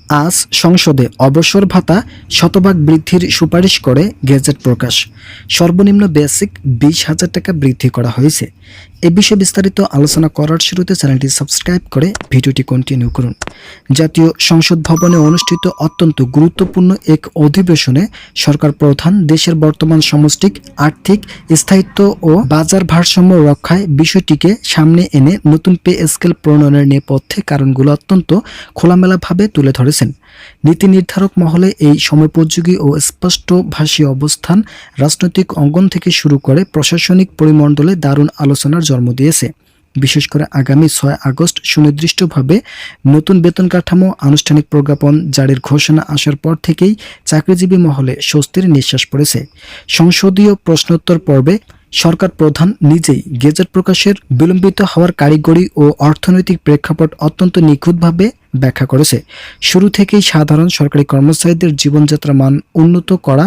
আজ সংসদে অবসর ভাতা শতভাগ বৃদ্ধির সুপারিশ করে গেজেট প্রকাশ। সর্বনিম্ন বেসিক 20,000 টাকা বৃদ্ধি করা হয়েছে। এ বিষয়ে বিস্তারিত আলোচনা করার শুরুতে চ্যানেলটি সাবস্ক্রাইব করে ভিডিওটি কন্টিনিউ করুন। জাতীয় সংসদ ভবনে অনুষ্ঠিত অত্যন্ত গুরুত্বপূর্ণ এক অধিবেশনে সরকার প্রধান দেশের বর্তমান সামষ্টিক আর্থিক স্থায়িত্ব ও বাজার ভারসাম্য রক্ষায় বিষয়টিকে সামনে এনে নতুন পে স্কেল প্রণয়নের নেপথ্যে কারণগুলো অত্যন্ত খোলামেলাভাবে তুলে ধরেছেন। নীতি নির্ধারক মহলে এই সময়োপযোগী ও স্পষ্টভাষী অবস্থান রাজনৈতিক অঙ্গন থেকে শুরু করে প্রশাসনিক পরিমণ্ডলে দারুণ আলোচনার জন্ম দিয়েছে। বিশেষ করে আগামী 6 আগস্ট সুনির্দিষ্টভাবে নতুন বেতন কাঠামো আনুষ্ঠানিক প্রজ্ঞাপন জারির ঘোষণা আসার পর থেকেই চাকরিজীবী মহলে স্বস্তির নিঃশ্বাস পড়েছে। সংসদীয় প্রশ্নোত্তর পর্বে সরকার প্রধান নিজেই গেজেট প্রকাশের বিলম্বিত হওয়ার কারিগরি ও অর্থনৈতিক প্রেক্ষাপট অত্যন্ত নিখুঁতভাবে ব্যাখ্যা করেছে। শুরু থেকেই সাধারণ সরকারি কর্মচারীদের জীবনযাত্রার মান উন্নত করা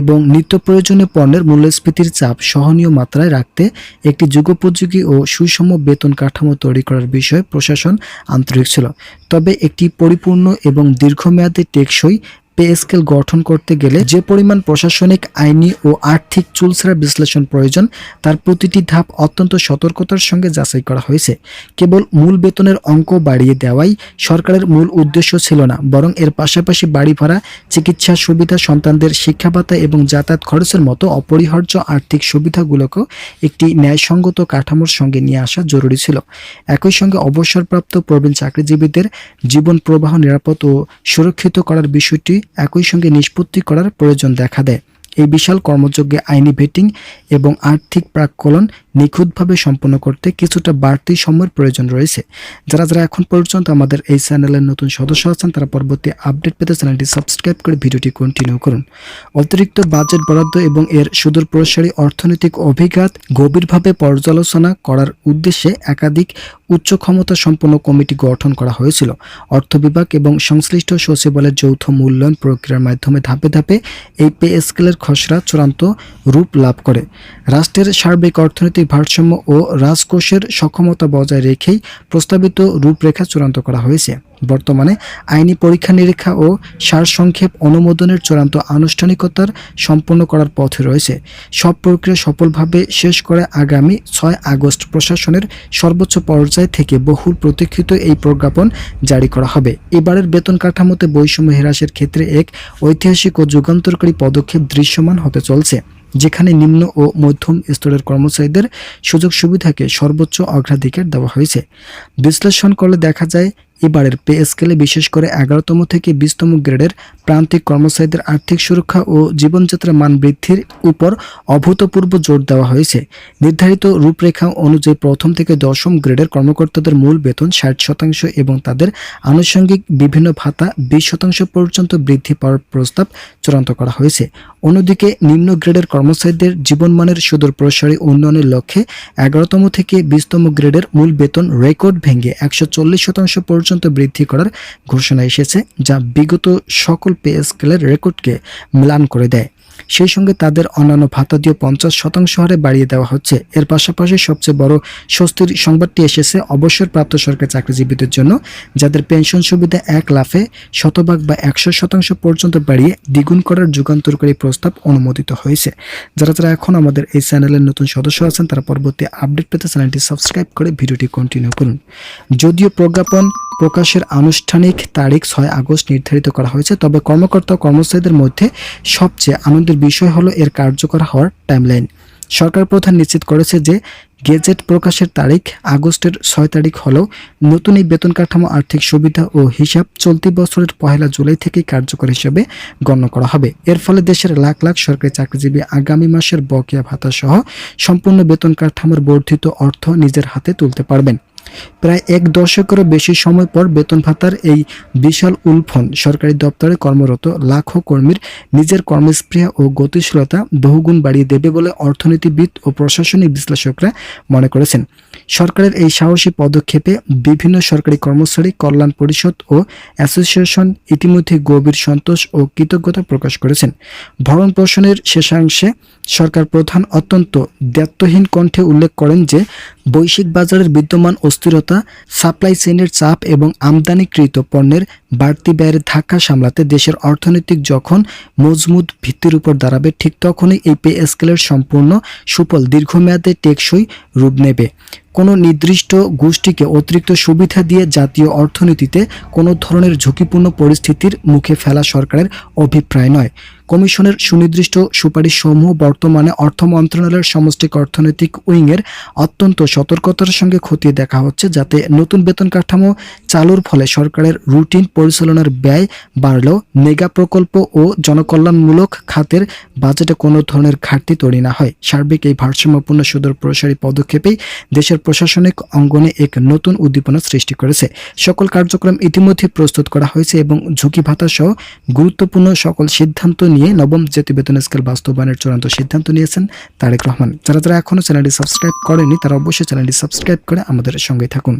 এবং নিত্য প্রয়োজনীয় পণ্যের মূল্যস্ফীতির চাপ সহনীয় মাত্রায় রাখতে একটি যুগোপযোগী ও সুষম বেতন কাঠামো তৈরি করার বিষয়ে প্রশাসন আন্তরিক ছিল। তবে একটি পরিপূর্ণ এবং দীর্ঘমেয়াদী টেকসই পে স্কেল গঠন করতে গেলে যে পরিমাণ প্রশাসনিক, আইনি ও আর্থিক চুলচেরা বিশ্লেষণ প্রয়োজন তার প্রতিটি ধাপ অত্যন্ত সতর্কতার সঙ্গে যাচাই করা হয়েছে। কেবল মূল বেতনের অঙ্ক বাড়িয়ে দেওয়াই সরকারের মূল উদ্দেশ্য ছিল না, বরং এর পাশাপাশি বাড়ি ভাড়া, চিকিৎসা সুবিধা, সন্তানদের শিক্ষা ভাতা এবং যাতায়াত খরচের মতো অপরিহার্য আর্থিক সুবিধাগুলোকেও একটি ন্যায়সঙ্গত কাঠামোর সঙ্গে নিয়ে আসা জরুরি ছিল। একই সঙ্গে অবসরপ্রাপ্ত প্রবীণ চাকরিজীবীদের জীবন প্রবাহ নিরাপদ ও সুরক্ষিত করার বিষয়টি একই সঙ্গে নিষ্পত্তি করার প্রয়োজন দেখা দেয়। এই বিশাল কর্মযজ্ঞে আইনি ভেটিং এবং আর্থিক প্রাক্কলন নিখুঁতভাবে সম্পন্ন করতে কিছুটা বাড়তি সময়ের প্রয়োজন রয়েছে। যারা এখন পর্যন্ত আমাদের এই চ্যানেলের নতুন সদস্য আছেন তারা পরবর্তী আপডেট পেতে চ্যানেলটি সাবস্ক্রাইব করে ভিডিওটি কন্টিনিউ করুন। অতিরিক্ত বাজেট বরাদ্দ এবং এর সুদূর প্রসারী অর্থনৈতিক অভিঘাত গভীরভাবে পর্যালোচনা করার উদ্দেশ্যে একাধিক উচ্চ ক্ষমতা সম্পন্ন কমিটি গঠন করা হয়েছিল। অর্থ বিভাগ এবং সংশ্লিষ্ট সচিবালয়ের যৌথ মূল্যায়ন প্রক্রিয়ার মাধ্যমে ধাপে ধাপে এই পে স্কেলের খসড়া চূড়ান্ত রূপ লাভ করে। রাষ্ট্রের সার্বিক অর্থনৈতিক ভারসাম্য ও রাজকোষের সক্ষমতা বজায় রেখেই প্রস্তাবিত রূপরেখা চূড়ান্ত করা হয়েছে। বর্তমানে আইনি পরীক্ষা নিরীক্ষা ও সারসংক্ষেপ অনুমোদনের চূড়ান্ত আনুষ্ঠানিকতার সম্পন্ন করার পথে রয়েছে। সব প্রক্রিয়া সফলভাবে শেষ করে আগামী 6 আগস্ট প্রশাসনের সর্বোচ্চ পর্যায় থেকে বহুল প্রতীক্ষিত এই প্রজ্ঞাপন জারি করা হবে। এবারের বেতন কাঠামোতে বৈষম্য হ্রাসের ক্ষেত্রে এক ঐতিহাসিক ও যুগান্তকারী পদক্ষেপ দৃশ্যমান হতে চলছে, যেখানে নিম্ন ও মধ্যম স্তরের কর্মচারীদের সুযোগ সুবিধাকে সর্বোচ্চ অগ্রাধিকার দেওয়া হয়েছে। বিশ্লেষণ করলে দেখা যায় এবারের পে স্কেলে বিশেষ করে 11তম থেকে 20তম গ্রেডের প্রান্তিক কর্মচারীদের আর্থিক সুরক্ষা ও জীবনযাত্রার মান বৃদ্ধির উপর অভূতপূর্ব জোর দেওয়া হয়েছে। নির্ধারিত রূপরেখা অনুযায়ী প্রথম থেকে 10ম গ্রেডের কর্মকর্তাদের মূল বেতন 60% এবং তাদের আনুষঙ্গিক বিভিন্ন ভাতা 20% পর্যন্ত বৃদ্ধি পাওয়ার প্রস্তাব চূড়ান্ত করা হয়েছে। অন্যদিকে নিম্ন গ্রেডের কর্মচারীদের জীবনমানের সুদূর প্রসারী উন্নয়নের লক্ষ্যে 11তম থেকে 20তম গ্রেডের মূল বেতন রেকর্ড ভেঙে 140% পর্যন্ত বৃদ্ধি করার ঘোষণা এসেছে, যা বিগত সকল পে স্কেলের রেকর্ডকে ম্লান করে দেয়। সেই সঙ্গে তাদের অন্যান্য ভাতা দিয়ে 50% হারে বাড়িয়ে দেওয়া হচ্ছে। এর পাশাপাশি সবচেয়ে বড় স্বস্তির সংবাদটি এসেছে অবসরপ্রাপ্ত সরকারি চাকরিজীবীদের জন্য, যাদের পেনশন সুবিধা 1 লাফে শতভাগ বা 100% পর্যন্ত বাড়িয়ে দ্বিগুণ করার যুগান্তরকারী প্রস্তাব অনুমোদিত হয়েছে। যারা এখন আমাদের এই চ্যানেলের নতুন সদস্য আছেন তারা পরবর্তী আপডেট পেতে চ্যানেলটি সাবস্ক্রাইব করে ভিডিওটি কন্টিনিউ করুন। যদিও প্রজ্ঞাপন প্রকাশের আনুষ্ঠানিক তারিখ 6 আগস্ট নির্ধারিত করা হয়েছে, তবে কর্মকর্তা ও কর্মচারীদের মধ্যে সবচেয়ে আনন্দের বিষয় হলো এর কার্যকর হওয়ার টাইমলাইন। সরকার প্রধান নিশ্চিত করেছে যে গেজেট প্রকাশের তারিখ আগস্টের 6 তারিখ হলেও নতুন এই বেতন কাঠামো আর্থিক সুবিধা ও হিসাব চলতি বছরের 1 জুলাই থেকেই কার্যকর হিসেবে গণ্য করা হবে। এর ফলে দেশের লাখ লাখ সরকারি চাকরিজীবী আগামী মাসের বকেয়া ভাতা সহ সম্পূর্ণ বেতন কাঠামোর বর্ধিত অর্থ নিজের হাতে তুলতে পারবেন। প্রায় 1 দশকেরও বেশি সময় পর বেতন ভাতার এই বিশাল উলফন সরকারি দপ্তরে কর্মরত লাখো কর্মীর নিজের কর্মস্পৃহা ও গতিশীলতা বহুগুণ বাড়িয়ে দেবে বলে অর্থনীতিবিদ ও প্রশাসনিক বিশ্লেষকরা মনে করেছেন। সরকারের এই সাহসী পদক্ষেপে বিভিন্ন সরকারি কর্মচারী কল্যাণ পরিষদ ও অ্যাসোসিয়েশন ইতিমধ্যে গভীর সন্তোষ ও কৃতজ্ঞতা প্রকাশ করেছেন। ভরণ পোষণের শেষাংশে সরকার প্রধান অত্যন্ত দ্ব্যর্থহীন কণ্ঠে উল্লেখ করেন যে বৈশ্বিক বাজারের বিদ্যমান অস্থিরতা, সাপ্লাই চেইনের চাপ এবং আমদানিকৃত পণ্যের বাড়তি ব্যয়ের ধাক্কা সামলাতে দেশের অর্থনৈতিক যখন মজবুত ভিত্তির উপর দাঁড়াবে, ঠিক তখনই এই পে স্কেলের সম্পূর্ণ সুফল দীর্ঘমেয়াদে টেকসই রূপ নেবে। কোনো নির্দিষ্ট গোষ্ঠীকে অতিরিক্ত সুবিধা দিয়ে জাতীয় অর্থনীতিতে কোনো ধরনের ঝুঁকিপূর্ণ পরিস্থিতির মুখে ফেলা সরকারের অভিপ্রায় নয়। কমিশনের সুনির্দিষ্ট সুপারিশসমূহ বর্তমানে অর্থ মন্ত্রণালয়ের সমষ্টিক অর্থনৈতিক উইংয়ের অত্যন্ত সতর্কতার সঙ্গে খতিয়ে দেখা হচ্ছে, যাতে নতুন বেতন কাঠামো চালুর ফলে সরকারের রুটিন পরিচালনার ব্যয় বাড়লেও মেগা প্রকল্প ও জনকল্যাণমূলক খাতের বাজেটে কোনো ধরনের ঘাটতি তৈরি না হয়। সার্বিক এই ভারসাম্যপূর্ণ সুদূর প্রসারী পদক্ষেপেই দেশের প্রশাসনিক অঙ্গনে এক নতুন উদ্দীপনা সৃষ্টি করেছে। সকল কার্যক্রম ইতিমধ্যে প্রস্তুত করা হয়েছে এবং ঝুঁকি ভাতা সহ গুরুত্বপূর্ণ সকল সিদ্ধান্ত নিয়ে নবম জাতীয় বেতন স্কেল বাস্তবায়নের চূড়ান্ত সিদ্ধান্ত নিয়েছেন তারেক রহমান। যারা এখনও চ্যানেলটি সাবস্ক্রাইব করেনি তারা অবশ্যই চ্যানেলটি সাবস্ক্রাইব করে আমাদের সঙ্গে থাকুন।